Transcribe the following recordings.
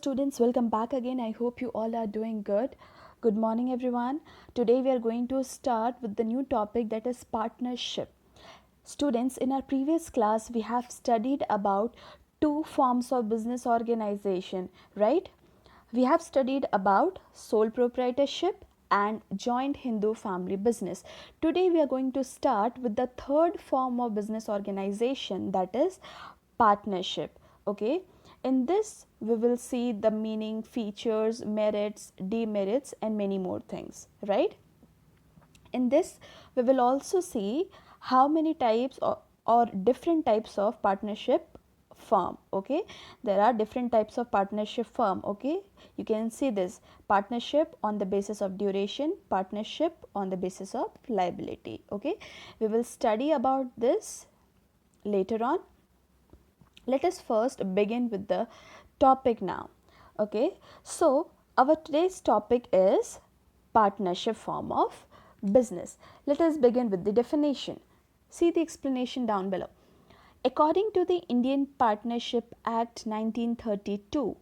students, welcome back again. I hope you all are doing good. Good morning everyone. Today we are going to start with the new topic, that is partnership. Students, in our previous class we have studied about two forms of business organization, right? We have studied about sole proprietorship and joint Hindu family business. Today we are going to start with the third form of business organization, that is partnership. Okay, in this we will see the meaning, features, merits, demerits and many more things, right? In this we will also see how many types or different types of partnership firm. Okay, there are different types of partnership firm. Okay, you can see this: partnership on the basis of duration, partnership on the basis of liability. Okay, we will study about this later on. Let us first begin with the topic now. Okay, so our today's topic is partnership form of business. Let us begin with the definition. See the explanation down below. According to the Indian Partnership Act 1932,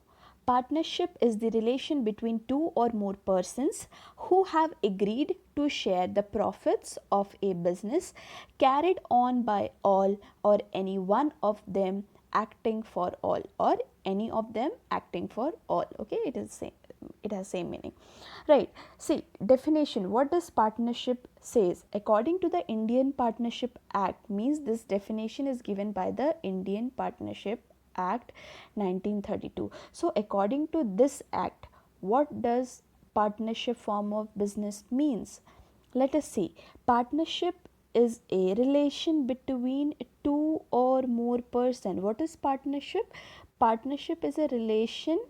partnership is the relation between two or more persons who have agreed to share the profits of a business carried on by all or any one of them acting for all, or any of them acting for all. Okay, it is same, it has same meaning, right? See definition. What does partnership says? According to the Indian Partnership Act, means this definition is given by the Indian Partnership Act 1932. So according to this act, what does partnership form of business means? Let us see. Partnership is a relation between two or more person. What is partnership? Partnership is a relation,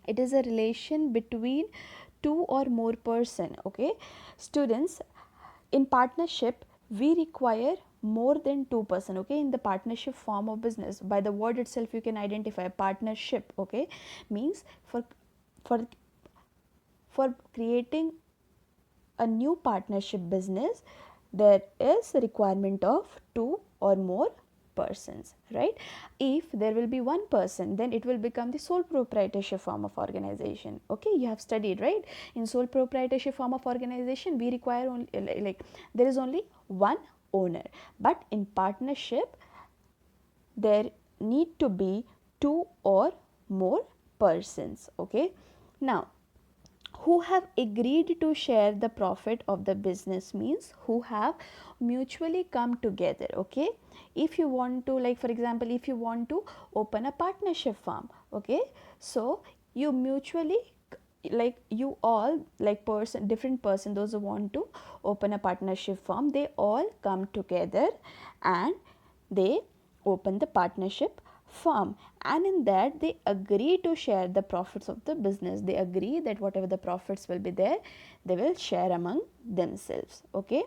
it is a relation between two or more person. Okay, students, in partnership we require more than two person. Okay, in the partnership form of business, by the word itself you can identify partnership. Okay, means for for creating a new partnership business, there is a requirement of two or more persons, right? If there will be one person, then it will become the sole proprietorship form of organization. Okay, you have studied, right? In sole proprietorship form of organization we require only like there is only one owner, but in partnership there need to be two or more persons. Okay, now who have agreed to share the profit of the business means who have mutually come together. Okay, if you want to, like for example, if you want to open a partnership firm, okay, so you mutually, like you all, like person, different person, those who want to open a partnership firm, they all come together and they open the partnership firm, and in that they agree to share the profits of the business. They agree that whatever the profits will be there, they will share among themselves. Okay,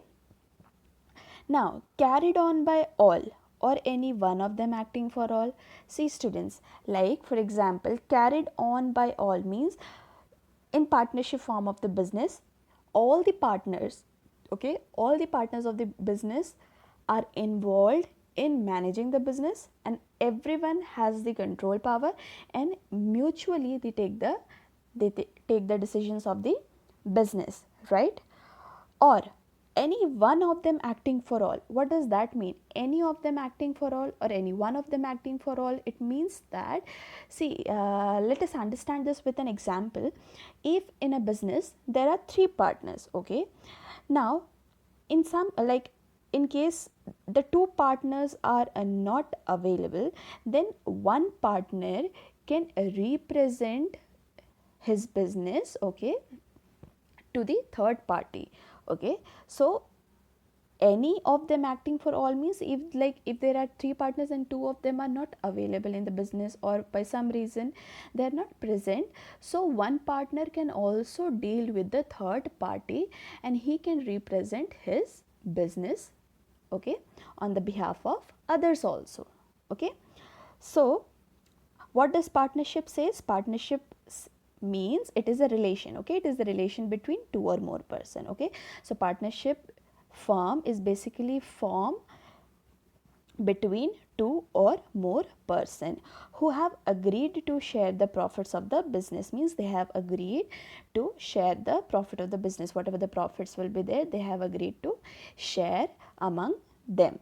now carried on by all or any one of them acting for all. See students, like for example, carried on by all means in partnership form of the business, all the partners, okay, all the partners of the business are involved in managing the business, and everyone has the control power, and mutually they take the take the decisions of the business, right? Or any one of them acting for all. What does that mean? Any of them acting for all or any one of them acting for all, it means that, see, let us understand this with an example. If in a business there are three partners, okay, now in some, like in case the two partners are not available, then one partner can represent his business, okay, to the third party. Okay, so any of them acting for all means, if like if there are three partners and two of them are not available in the business, or by some reason they are not present, so one partner can also deal with the third party and he can represent his business, okay, on the behalf of others also. Okay, so what does partnership says? Partnership means it is a relation. Okay, it is the relation between two or more person. Okay, so partnership firm is basically form between two or more person who have agreed to share the profits of the business. Means they have agreed to share the profit of the business, whatever the profits will be there, they have agreed to share among them.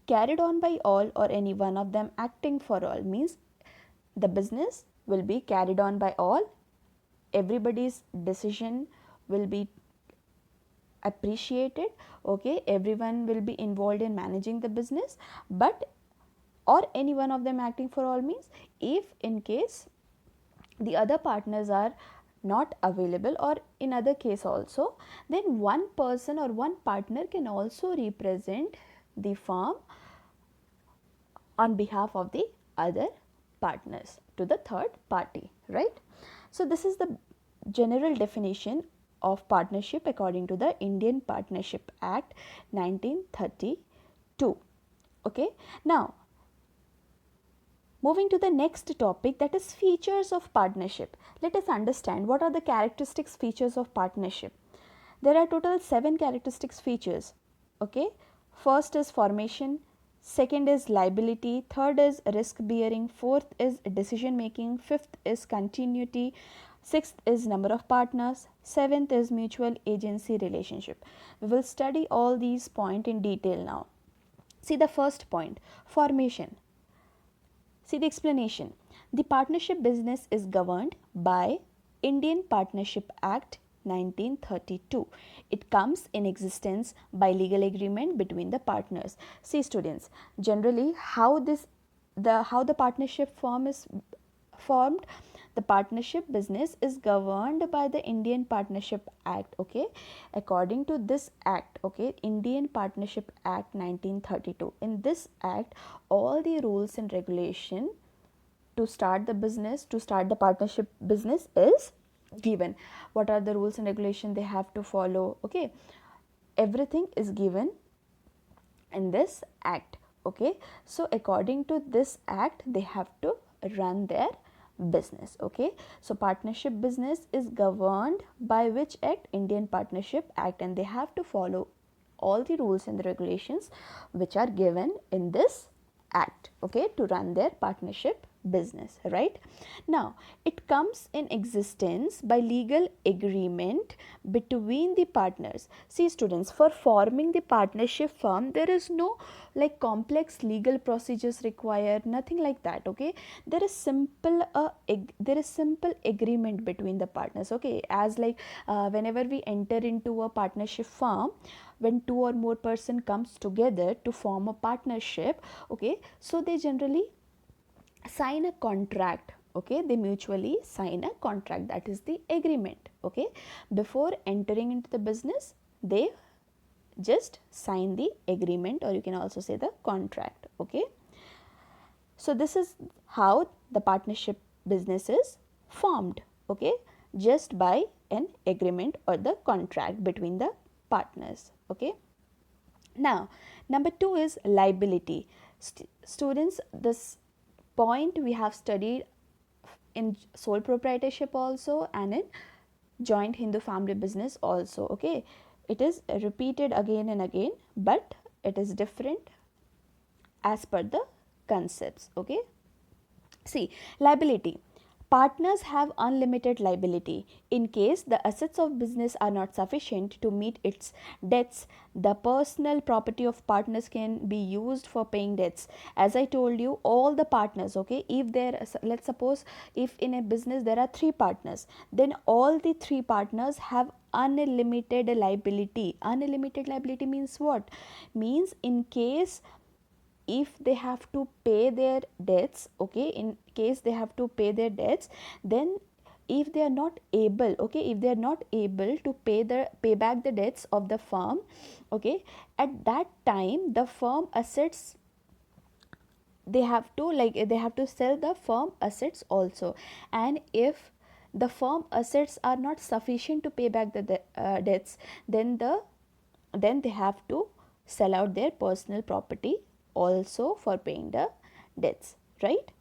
Carried on by all or any one of them acting for all, means the business will be carried on by all, everybody's decision will be appreciated, okay, everyone will be involved in managing the business, but or any one of them acting for all means if in case the other partners are not available, or in other case also, then one person or one partner can also represent the firm on behalf of the other partners to the third party, right? So this is the general definition of partnership according to the Indian Partnership Act 1932. Okay, now moving to the next topic, that is features of partnership. Let us understand what are the characteristics features of partnership. There are total 7 characteristics features. Okay, first is formation, second is liability, third is risk bearing, fourth is decision making, fifth is continuity, sixth is number of partners, seventh is mutual agency relationship. We will study all these points in detail now. See the first point, formation. See the explanation. The partnership business is governed by Indian Partnership Act 1932. It comes in existence by legal agreement between the partners. See students, generally how the partnership firm is formed. The partnership business is governed by the Indian Partnership Act, okay, according to this act, okay, Indian Partnership Act 1932. In this act, all the rules and regulation to start the business, to start the partnership business is given. What are the rules and regulation they have to follow, okay, everything is given in this act, okay. So according to this act, they have to run their business, okay. So partnership business is governed by which act? Indian Partnership Act, and they have to follow all the rules and the regulations which are given in this act, okay, to run their partnership business, right? Now it comes in existence by legal agreement between the partners. See students, for forming the partnership firm, there is no like complex legal procedures required, nothing like that, okay. There is simple agreement between the partners, okay. As like whenever we enter into a partnership firm, when two or more person comes together to form a partnership, okay, so they generally sign a contract, okay, they mutually sign a contract, that is the agreement, okay. Before entering into the business, they just sign the agreement, or you can also say the contract, okay. So this is how the partnership business is formed, okay, just by an agreement or the contract between the partners, okay. Now number 2 is liability. Students, this point we have studied in sole proprietorship also and in joint Hindu family business also, okay. It is repeated again and again, but it is different as per the concepts, okay. See, liability. Partners have unlimited liability. In case the assets of business are not sufficient to meet its debts, the personal property of partners can be used for paying debts. As I told you, all the partners, okay, if there, let's suppose if in a business there are 3 partners, then all the 3 partners have unlimited liability. Unlimited liability means what? Means in case if they have to pay their debts, okay, in case they have to pay their debts, then if they are not able, okay, if they are not able to pay back the debts of the firm, okay, at that time the firm assets, they have to sell the firm assets also. And if the firm assets are not sufficient to pay back the debts, then they have to sell out their personal property also for paying the debts, right?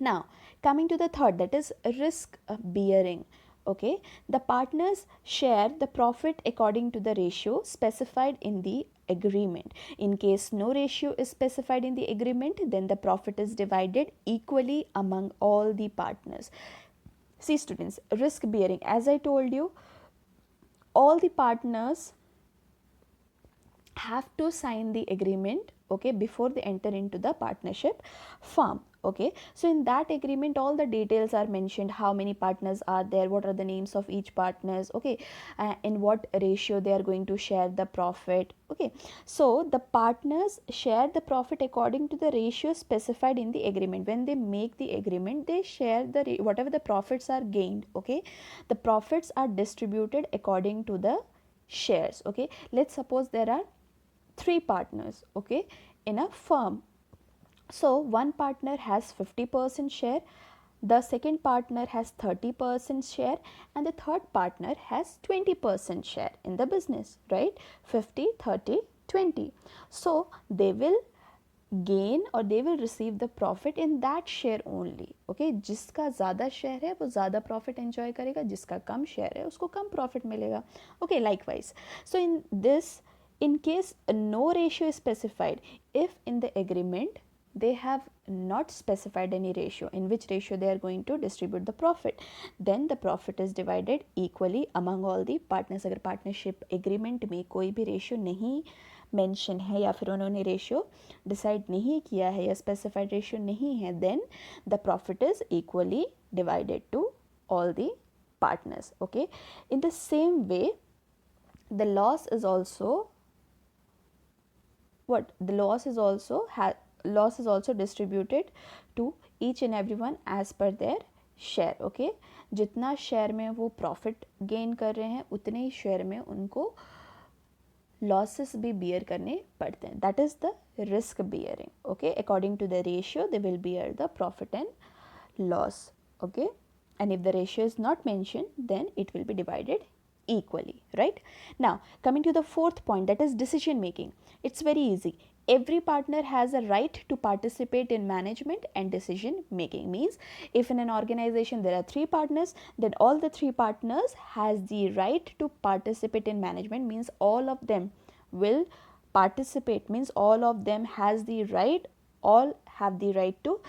Now coming to the third, that is risk bearing, okay. The partners share the profit according to the ratio specified in the agreement. In case no ratio is specified in the agreement, then the profit is divided equally among all the partners. See students, risk bearing, as I told you, all the partners have to sign the agreement, okay, before they enter into the partnership firm. Okay, so in that agreement all the details are mentioned, how many partners are there, what are the names of each partners, okay, in what ratio they are going to share the profit. Okay, so the partners share the profit according to the ratio specified in the agreement. When they make the agreement, they share the whatever the profits are gained, okay, the profits are distributed according to the shares. Okay, let's suppose there are 3 partners, okay, in a firm. So one partner has 50% share, the second partner has 30% share, and the third partner has 20% share in the business, right? 50, 30, 20. So they will gain or they will receive the profit in that share only. Okay, जिसका ज़्यादा share है वो ज़्यादा profit enjoy करेगा, जिसका कम share है उसको कम profit मिलेगा. Okay, likewise. So in this, in case no ratio is specified, if in the agreement they have not specified any ratio in which ratio they are going to distribute the profit, then the profit is divided equally among all the partners. अगर partnership agreement में कोई भी ratio नहीं mention है या फिर उन्होंने ratio decide नहीं किया है या स्पेसिफाइड रेशियो नहीं है, then the profit is equally divided to all the partners. Okay, in the same way the loss is also what the loss is also distributed to each and everyone as per their share. Okay, जितना share में वो profit gain कर रहे हैं उतने ही share में उनको losses भी बियर करने पड़ते हैं. That is the risk bearing. Okay, according to the ratio they will bear the profit and loss. Okay, and if the ratio is not mentioned, then it will be divided equally, right? Now coming to the fourth point, that is decision making. It's very easy. Every partner has a right to participate in management and decision making. Means if in an organization there are 3 partners, then all the 3 partners has the right to participate in management. Means all of them will participate, means all of them has the right, all have the right to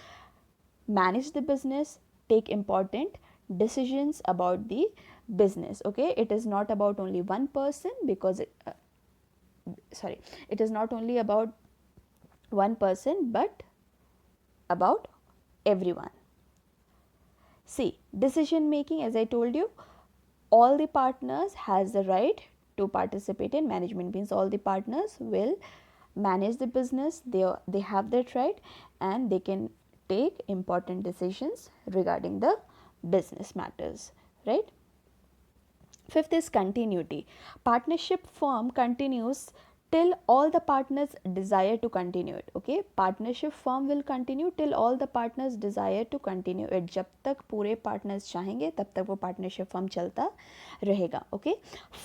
manage the business, take important decisions about the business. Okay, it is not about only one person, because it is not only about one person but about everyone. See, decision making, as I told you, all the partners has the right to participate in management. Means all the partners will manage the business, they have that right, and they can take important decisions regarding the business matters, right? Fifth is continuity. Partnership firm continues till all the partners desire to continue it. Okay, partnership firm will continue till all the partners desire to continue it. जब तक पूरे partners चाहेंगे तब तक वो partnership firm चलता रहेगा. Okay,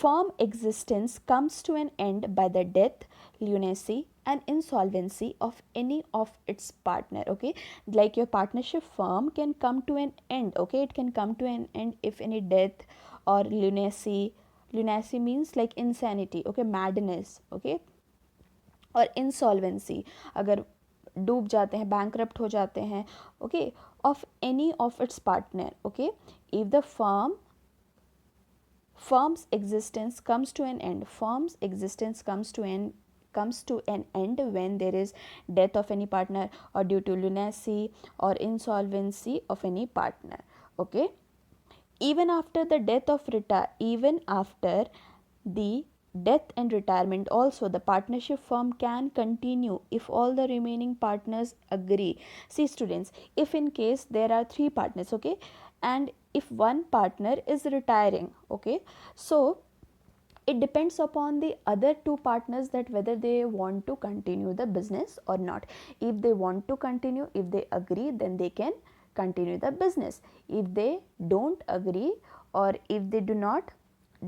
firm existence comes to an end by the death, lunacy and insolvency of any of its partner. Okay, like your partnership firm can come to an end. Okay, it can come to an end if any death or lunacy means like insanity, okay, madness, okay, और insolvency अगर डूब जाते हैं, bankrupt हो जाते हैं, okay, of any of its partner. Okay, if the firm's existence comes to an end, firm's existence comes to an end when there is death of any partner or due to lunacy or insolvency of any partner. Okay, even after the death and retirement also, the partnership firm can continue if all the remaining partners agree. See students, if in case there are 3 partners, okay, and if one partner is retiring, okay, so it depends upon the other 2 partners that whether they want to continue the business or not. If they want to continue, if they agree, then they can continue the business. If they don't agree or if they do not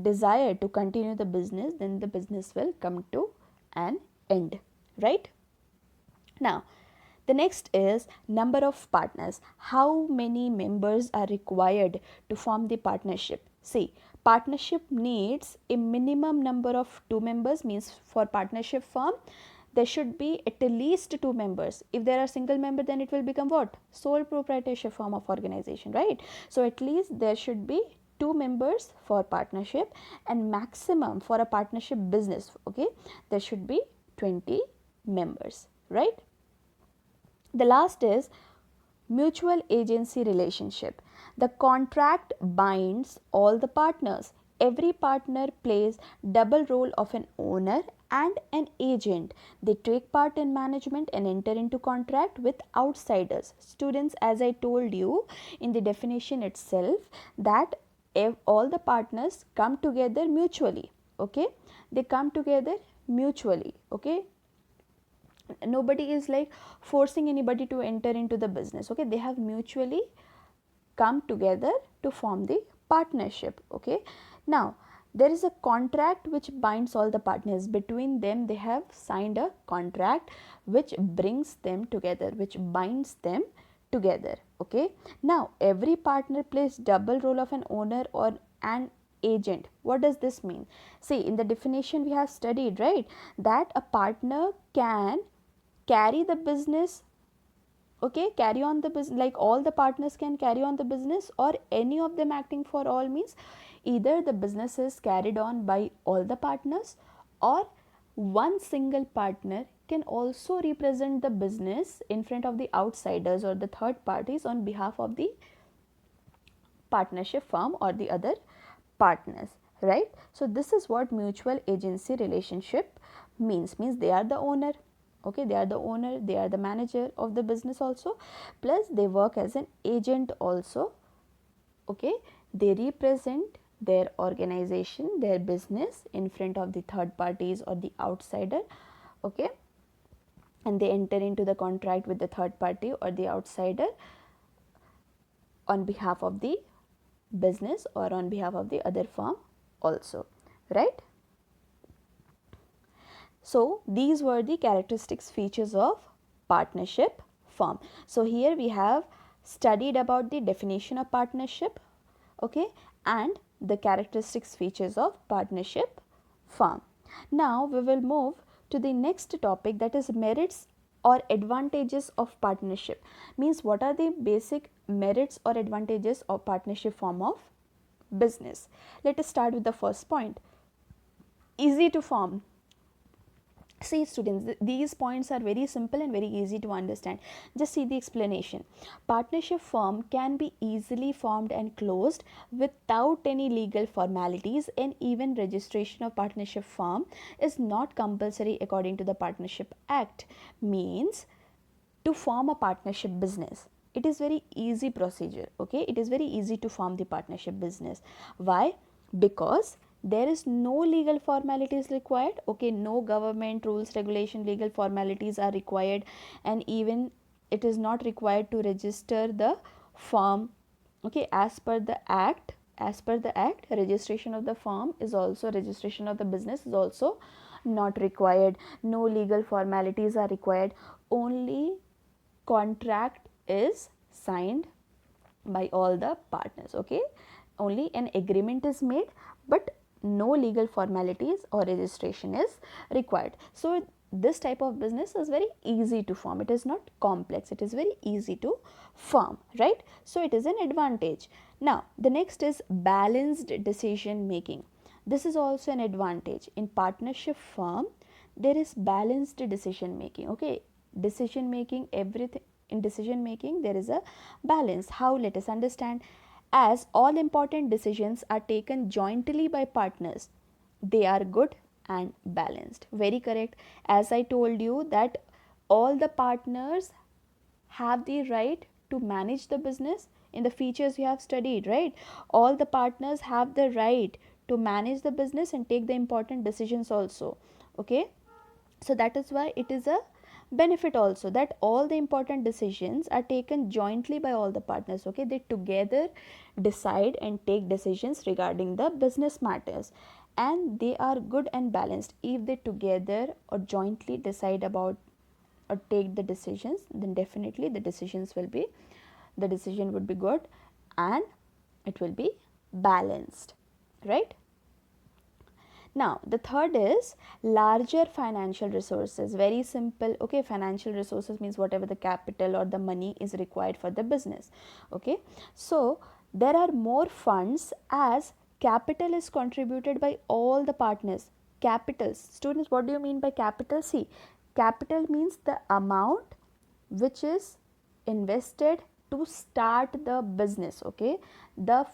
desire to continue the business, then the business will come to an end, right? Now The next is number of partners. How many members are required to form the partnership? See, partnership needs a minimum number of 2 members, means for partnership firm there should be at least 2 members. If there are single member, then it will become what? Sole proprietorship form of organization, right? So at least there should be 2 members for partnership, and maximum for a partnership business, okay, there should be 20 members, right? The last is mutual agency relationship. The contract binds all the partners. Every partner plays double role of an owner and an agent. They take part in management and enter into contract with outsiders. Students, as I told you in the definition itself, that if all the partners come together mutually, okay, they come together mutually, okay, nobody is like forcing anybody to enter into the business, okay, they have mutually come together to form the partnership, okay. Now there is a contract which binds all the partners. Between them they have signed a contract which brings them together, which binds them together, okay. Now every partner plays double role of an owner or an agent. What does this mean? See, in the definition we have studied, right, that a partner can carry the business, okay, carry on the business, like all the partners can carry on the business, or any of them acting for all, means either the business is carried on by all the partners, or one single partner can also represent the business in front of the outsiders or the third parties on behalf of the partnership firm or the other partners, right? So this is what mutual agency relationship means they are the owner, okay, they are the owner, they are the manager of the business also, plus they work as an agent also, okay, they represent their organization, their business in front of the third parties or the outsider, okay, and they enter into the contract with the third party or the outsider on behalf of the business or on behalf of the other firm also, right? So these were the characteristics, features of partnership firm. So here we have studied about the definition of partnership, okay, and the characteristics, features of partnership firm. Now we will move to the next topic, that is merits or advantages of partnership. Means what are the basic merits or advantages of partnership form of business. Let us start with the first point. Easy to form. See students, these points are very simple and very easy to understand. Just see the explanation. Partnership firm can be easily formed and closed without any legal formalities, and even registration of partnership firm is not compulsory according to the Partnership Act. Means to form a partnership business, it is very easy procedure, okay, it is very easy to form the partnership business. Why? Because there is no legal formalities required, okay, no government rules, regulation, legal formalities are required, and even it is not required to register the firm, okay, as per the act. As per the act, registration of the firm is also, registration of the business is also not required. No legal formalities are required. Only contract is signed by all the partners, okay, only an agreement is made, but no legal formalities or registration is required. So this type of business is very easy to form, it is not complex, it is very easy to form, right? So it is an advantage. Now the next is balanced decision making. This is also an advantage. In partnership firm there is balanced decision making, okay, decision making, everything in decision making there is a balance. How? Let us understand. As all important decisions are taken jointly by partners, they are good and balanced. Very correct. As I told you that all the partners have the right to manage the business. In the features you have studied, right, all the partners have the right to manage the business and take the important decisions also, okay. So that is why it is a benefit also, that all the important decisions are taken jointly by all the partners, okay, they together decide and take decisions regarding the business matters, and they are good and balanced if they together or jointly decide about or take the decisions, then definitely the decision would be good and it will be balanced, right? Now the third is larger financial resources. Very simple. Okay, financial resources means whatever the capital or the money is required for the business. Okay, so there are more funds as capital is contributed by all the partners. Capitals, students, what do you mean by capital? See, capital means the amount which is invested to start the business. Okay, the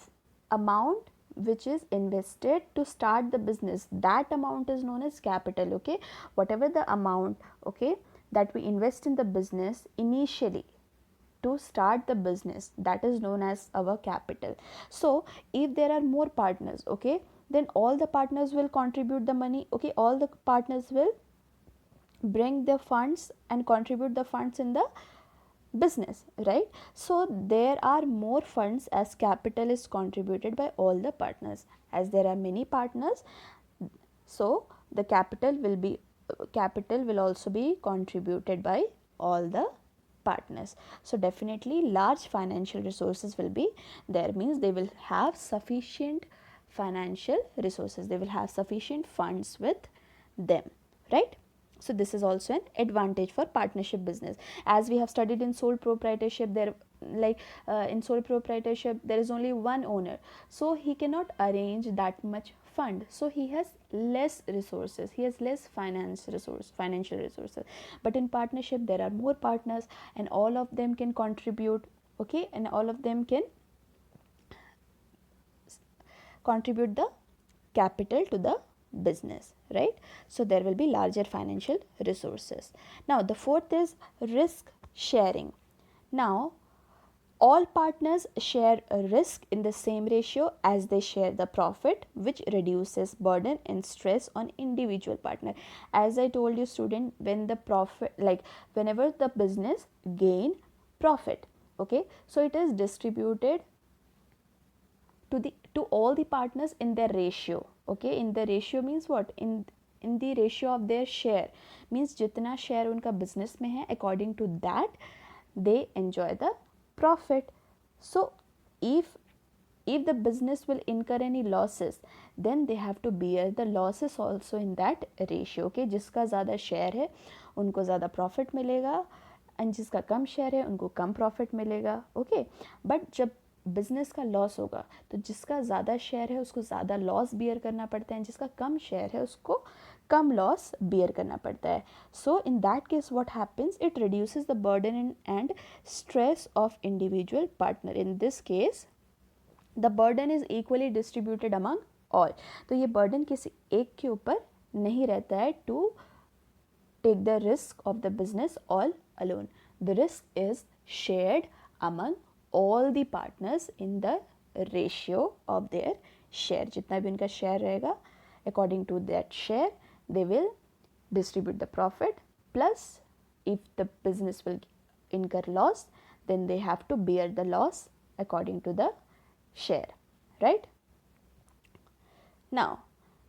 amount which is invested to start the business, that amount is known as capital. Okay, whatever the amount, okay, that we invest in the business initially to start the business, that is known as our capital. So if there are more partners, okay, then all the partners will contribute the money. Okay, all the partners will bring the funds and contribute the funds in the business, right? So there are more funds as capital is contributed by all the partners. As there are many partners, so the capital will also be contributed by all the partners. So definitely large financial resources will be there, means they will have sufficient financial resources, they will have sufficient funds with them, right? So this is also an advantage for partnership business. As we have studied in sole proprietorship, there in sole proprietorship there is only one owner, so he cannot arrange that much fund, so he has less resources, he has less financial resources. But in partnership there are more partners and all of them can contribute. Okay, and all of them can contribute the capital to the business, right? So there will be larger financial resources. Now the fourth is risk sharing. Now all partners share a risk in the same ratio as they share the profit, which reduces burden and stress on individual partner. As I told you, student, when the profit, like whenever the business gain profit, okay, so it is distributed to all the partners in their ratio. Okay, in the ratio means what? In the ratio of their share, means जितना share उनका business में है, according to that they enjoy the profit. So if the business will incur any losses, then they have to bear the losses also in that ratio. Okay, जिसका ज़्यादा share है उनको ज़्यादा profit मिलेगा and जिसका कम share है उनको कम profit मिलेगा. Okay, but जब बिजनेस का लॉस होगा तो जिसका ज़्यादा शेयर है उसको ज़्यादा लॉस बियर करना पड़ता है, जिसका कम शेयर है उसको कम लॉस बियर करना पड़ता है. So in that case what happens, it reduces the burden and stress of individual partner. In this case the burden is equally distributed among all. तो ये बर्डन किसी एक के ऊपर नहीं रहता है to take the risk of the business all alone. The risk is shared among all the partners in the ratio of their share. जितना भी उनका share रहेगा, according to that share they will distribute the profit, plus if the business will incur loss, then they have to bear the loss according to the share, right? Now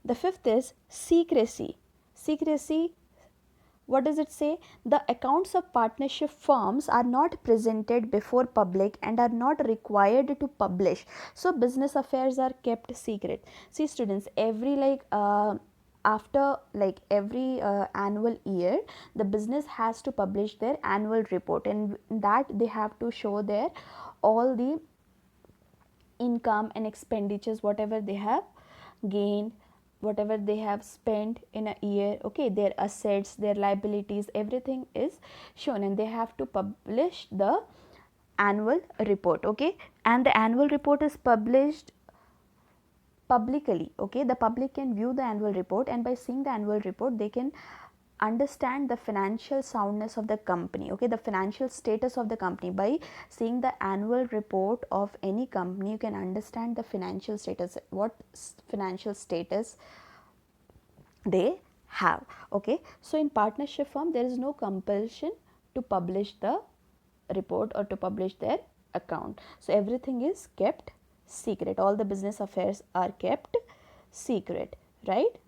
the fifth is secrecy. Secrecy, what does it say? The accounts of partnership firms are not presented before public and are not required to publish. So business affairs are kept secret. See students, every after every annual year, the business has to publish their annual report, and that they have to show their all the income and expenditures, whatever they have gained, whatever they have spent in a year. Okay, their assets, their liabilities, everything is shown, and they have to publish the annual report. Okay, and the annual report is published publicly. Okay, the public can view the annual report, and by seeing the annual report they can understand the financial soundness of the company. Okay, the financial status of the company. By seeing the annual report of any company, you can understand the financial status, what financial status they have. Okay, so in partnership firm there is no compulsion to publish the report or to publish their account. So everything is kept secret, all the business affairs are kept secret, right?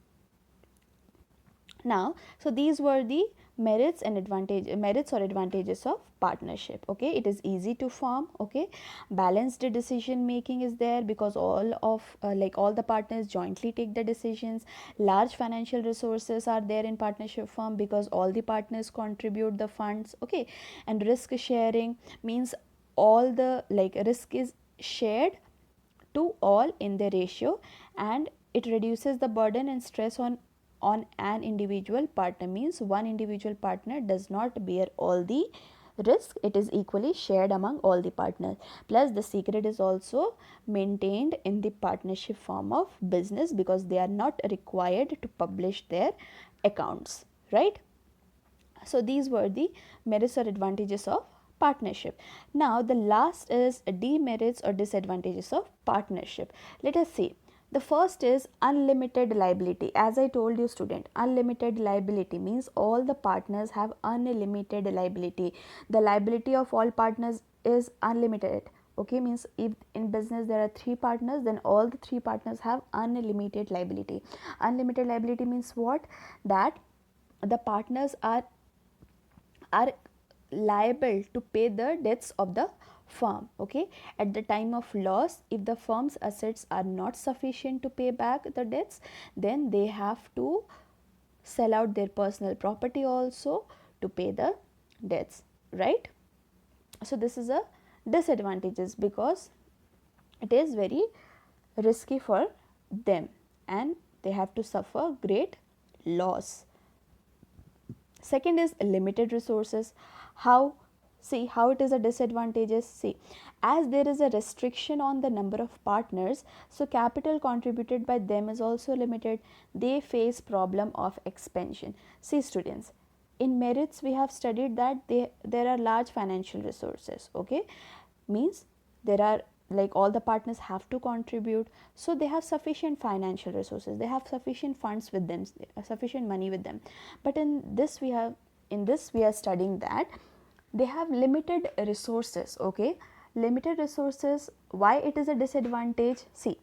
Now, so these were the merits or advantages of partnership. Okay, it is easy to form. Okay, balanced decision making is there because all the partners jointly take the decisions. Large financial resources are there in partnership firm because all the partners contribute the funds. Okay, and risk sharing means all the risk is shared to all in the ratio, and it reduces the burden and stress on an individual partner. Means one individual partner does not bear all the risk, it is equally shared among all the partners. Plus the secret is also maintained in the partnership form of business because they are not required to publish their accounts, right? So these were the merits or advantages of partnership. Now the last is demerits or disadvantages of partnership. Let us see. The first is unlimited liability. As I told you student, unlimited liability means all the partners have unlimited liability. The liability of all partners is unlimited. Okay, means if in business there are 3 partners, then all the 3 partners have unlimited liability. Unlimited liability means what? That the partners are liable to pay the debts of the firm. Okay, at the time of loss, if the firm's assets are not sufficient to pay back the debts, then they have to sell out their personal property also to pay the debts, right? So this is a disadvantages because it is very risky for them and they have to suffer great loss. Second is limited resources. How? See how it is a disadvantages. See, as there is a restriction on the number of partners, so capital contributed by them is also limited. They face problem of expansion. See students, in merits we have studied that there are large financial resources. Okay, means there are all the partners have to contribute, so they have sufficient financial resources, they have sufficient funds with them, sufficient money with them. But in this we are studying that they have limited resources. Okay, limited resources, why it is a disadvantage? See,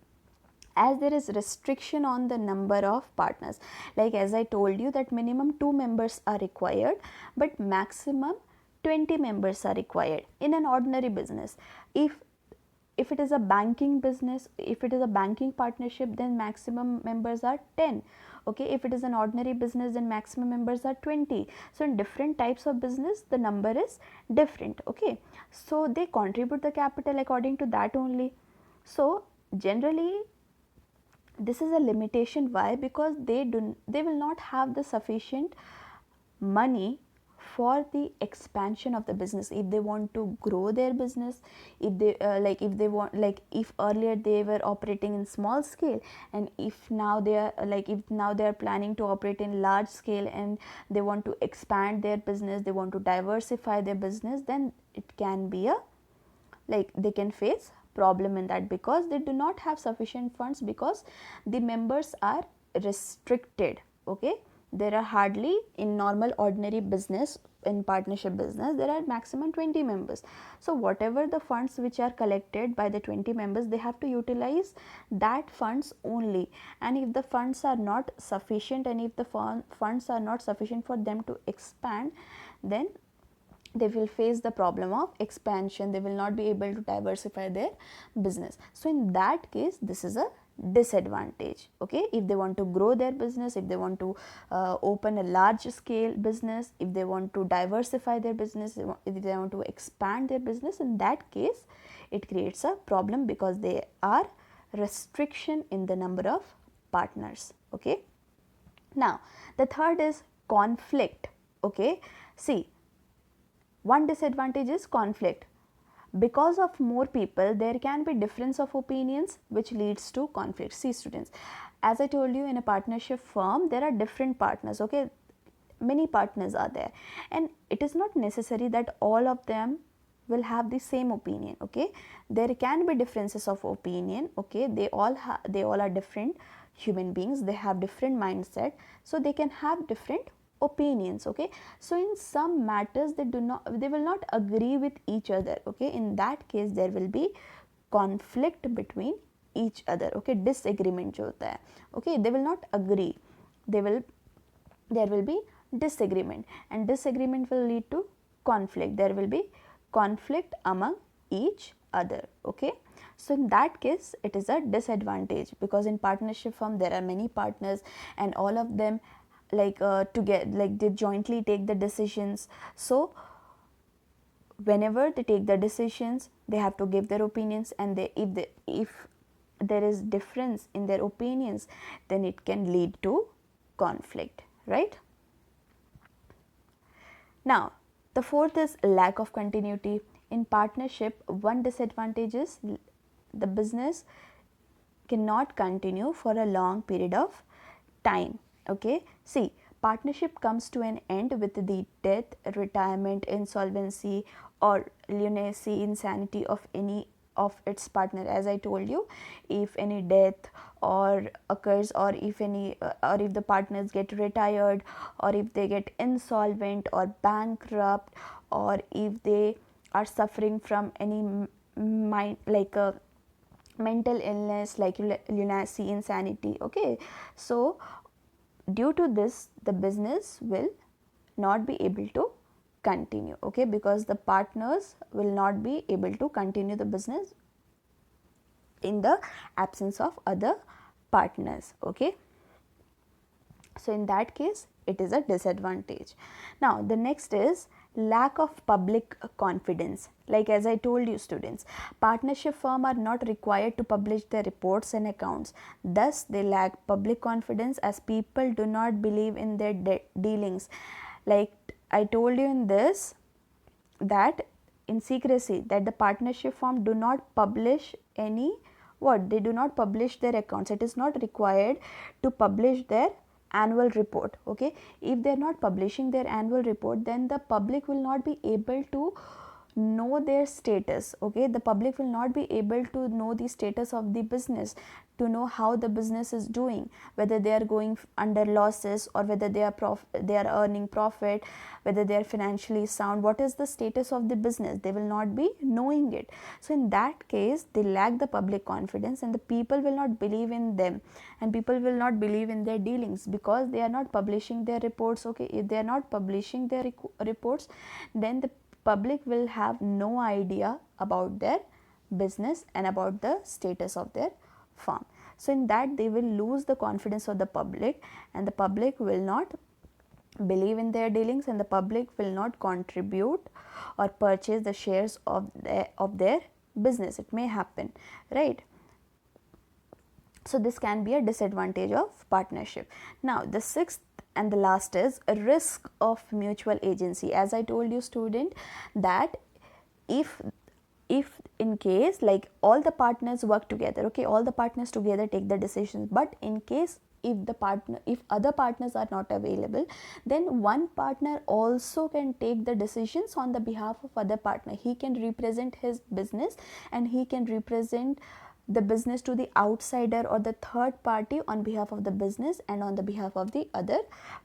as there is restriction on the number of partners, like as I told you that minimum 2 members are required but maximum 20 members are required in an ordinary business. If it is a banking business, if it is a banking partnership, then maximum members are 10. Okay, if it is an ordinary business, then maximum members are 20. So in different types of business the number is different. Okay, so they contribute the capital according to that only. So generally this is a limitation. Why? Because they will not have the sufficient money for the expansion of the business. If they want to grow their business, if they if earlier they were operating in small scale, and if now they are planning to operate in large scale and they want to expand their business, they want to diversify their business, then it can be a they can face problem in that because they do not have sufficient funds because the members are restricted. Okay, there are hardly in normal ordinary business, in partnership business there are maximum 20 members. So whatever the funds which are collected by the 20 members, they have to utilize that funds only. And if the funds are not sufficient, and if the funds are not sufficient for them to expand, then they will face the problem of expansion, they will not be able to diversify their business. So in that case this is a disadvantage. Okay, if they want to grow their business, if they want to open a large scale business, if they want to diversify their business, if they want to expand their business, in that case it creates a problem because they are restriction in the number of partners. Okay, now the third is conflict. Okay, see, one disadvantage is conflict. Because of more people, there can be difference of opinions which leads to conflict. See students, as I told you, in a partnership firm there are different partners. Okay, many partners are there, and it is not necessary that all of them will have the same opinion. Okay, there can be differences of opinion. Okay, they all are different human beings, they have different mindset, so they can have different opinions. Okay, so in some matters they will not agree with each other. Okay, in that case there will be conflict between each other. Okay, disagreement जो होता है. Okay, they will not agree, there will be disagreement, and disagreement will lead to conflict. There will be conflict among each other. Okay, so in that case it is a disadvantage, because in partnership firm there are many partners and all of them they jointly take the decisions. So whenever they take the decisions, they have to give their opinions, and if there is difference in their opinions, then it can lead to conflict, right? Now the fourth is lack of continuity. In partnership, one disadvantage is the business cannot continue for a long period of time. Okay, see, partnership comes to an end with the death, retirement, insolvency, or lunacy, insanity of any of its partner. As I told you, if any death or occurs, or if any or if the partners get retired, or if they get insolvent or bankrupt, or if they are suffering from any mind like a mental illness like lunacy, insanity. Okay, so due to this the business will not be able to continue. Okay, because the partners will not be able to continue the business in the absence of other partners. Okay, so in that case it is a disadvantage. Now the next is lack of public confidence. Like as I told you students, partnership firm are not required to publish their reports and accounts, thus they lack public confidence as people do not believe in their dealings. Like I told you in this, that in secrecy, that the partnership firm do not publish any what, they do not publish their accounts. It is not required to publish their annual report. Okay, if they are not publishing their annual report, then the public will not be able to know their status. Okay, the public will not be able to know the status of the business, to know how the business is doing, whether they are going under losses or whether they are earning profit, whether they are financially sound, what is the status of the business, they will not be knowing it. So in that case they lack the public confidence, and the people will not believe in them, and people will not believe in their dealings, because they are not publishing their reports. Okay, if they are not publishing their reports, then the public will have no idea about their business and about the status of their firm. So in that they will lose the confidence of the public, and the public will not believe in their dealings, and the public will not contribute or purchase the shares of their business. It may happen, right? So this can be a disadvantage of partnership. Now the sixth and the last is a risk of mutual agency. As I told you student, that if in case like all the partners work together, okay, all the partners together take the decisions, but in case if other partners are not available, then one partner also can take the decisions on the behalf of other partner. He can represent his business, and he can represent the business to the outsider or the third party on behalf of the business and on the behalf of the other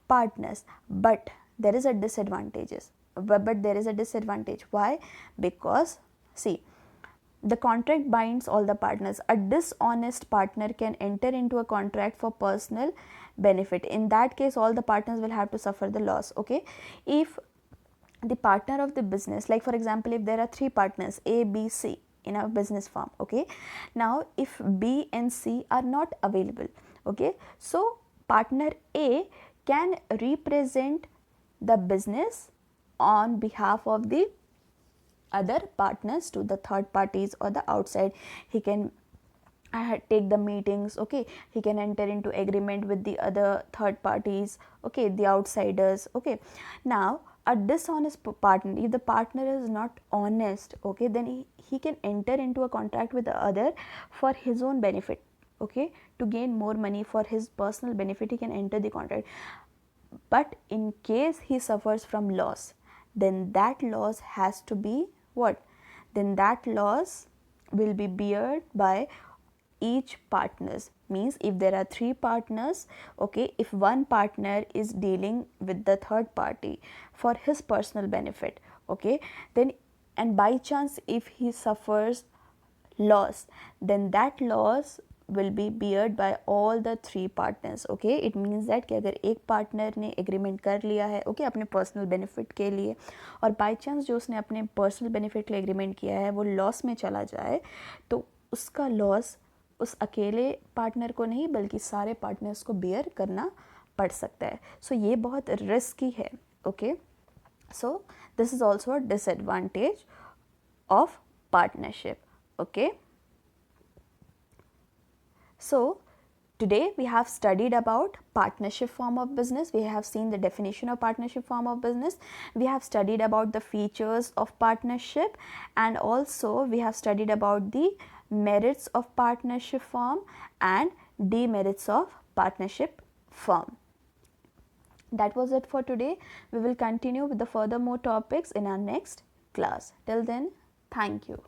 partners. But there is a disadvantages. But there is a disadvantage. Why? Because see, the contract binds all the partners. A dishonest partner can enter into a contract for personal benefit. In that case, all the partners will have to suffer the loss. Okay, if the partner of the business, like for example, if there are three partners A, B, C in a business firm, okay, now if B and C are not available, okay, so partner A can represent the business on behalf of the other partners to the third parties or the outside. He can take the meetings. Okay, he can enter into agreement with the other third parties, okay, the outsiders. Okay, now a dishonest partner, if the partner is not honest, okay, then he can enter into a contract with the other for his own benefit. Okay, to gain more money for his personal benefit, he can enter the contract. But in case he suffers from loss, then that loss has to be what? Then that loss will be beared by each partners. Means if there are three partners, okay, if one partner is dealing with the third party for his personal benefit, okay, then and by chance if he suffers loss, then that loss will be beared by all the three partners. Okay, it means that कि अगर एक partner ने agreement कर लिया है okay अपने personal benefit के लिए, और बाई चांस जो उसने अपने पर्सनल बेनिफिट के लिए एग्रीमेंट किया है वो लॉस में चला जाए, तो उसका लॉस उस अकेले पार्टनर को नहीं बल्कि सारे पार्टनर्स को बेयर करना पड़ सकता है. सो ये बहुत रिस्की है. Okay, so this is also a disadvantage of partnership. Okay, so today we have studied about partnership form of business. We have seen the definition of partnership form of business. We have studied about the features of partnership, and also we have studied about the merits of partnership form and demerits of partnership firm. That was it for today. We will continue with the further more topics in our next class. Till then, thank you.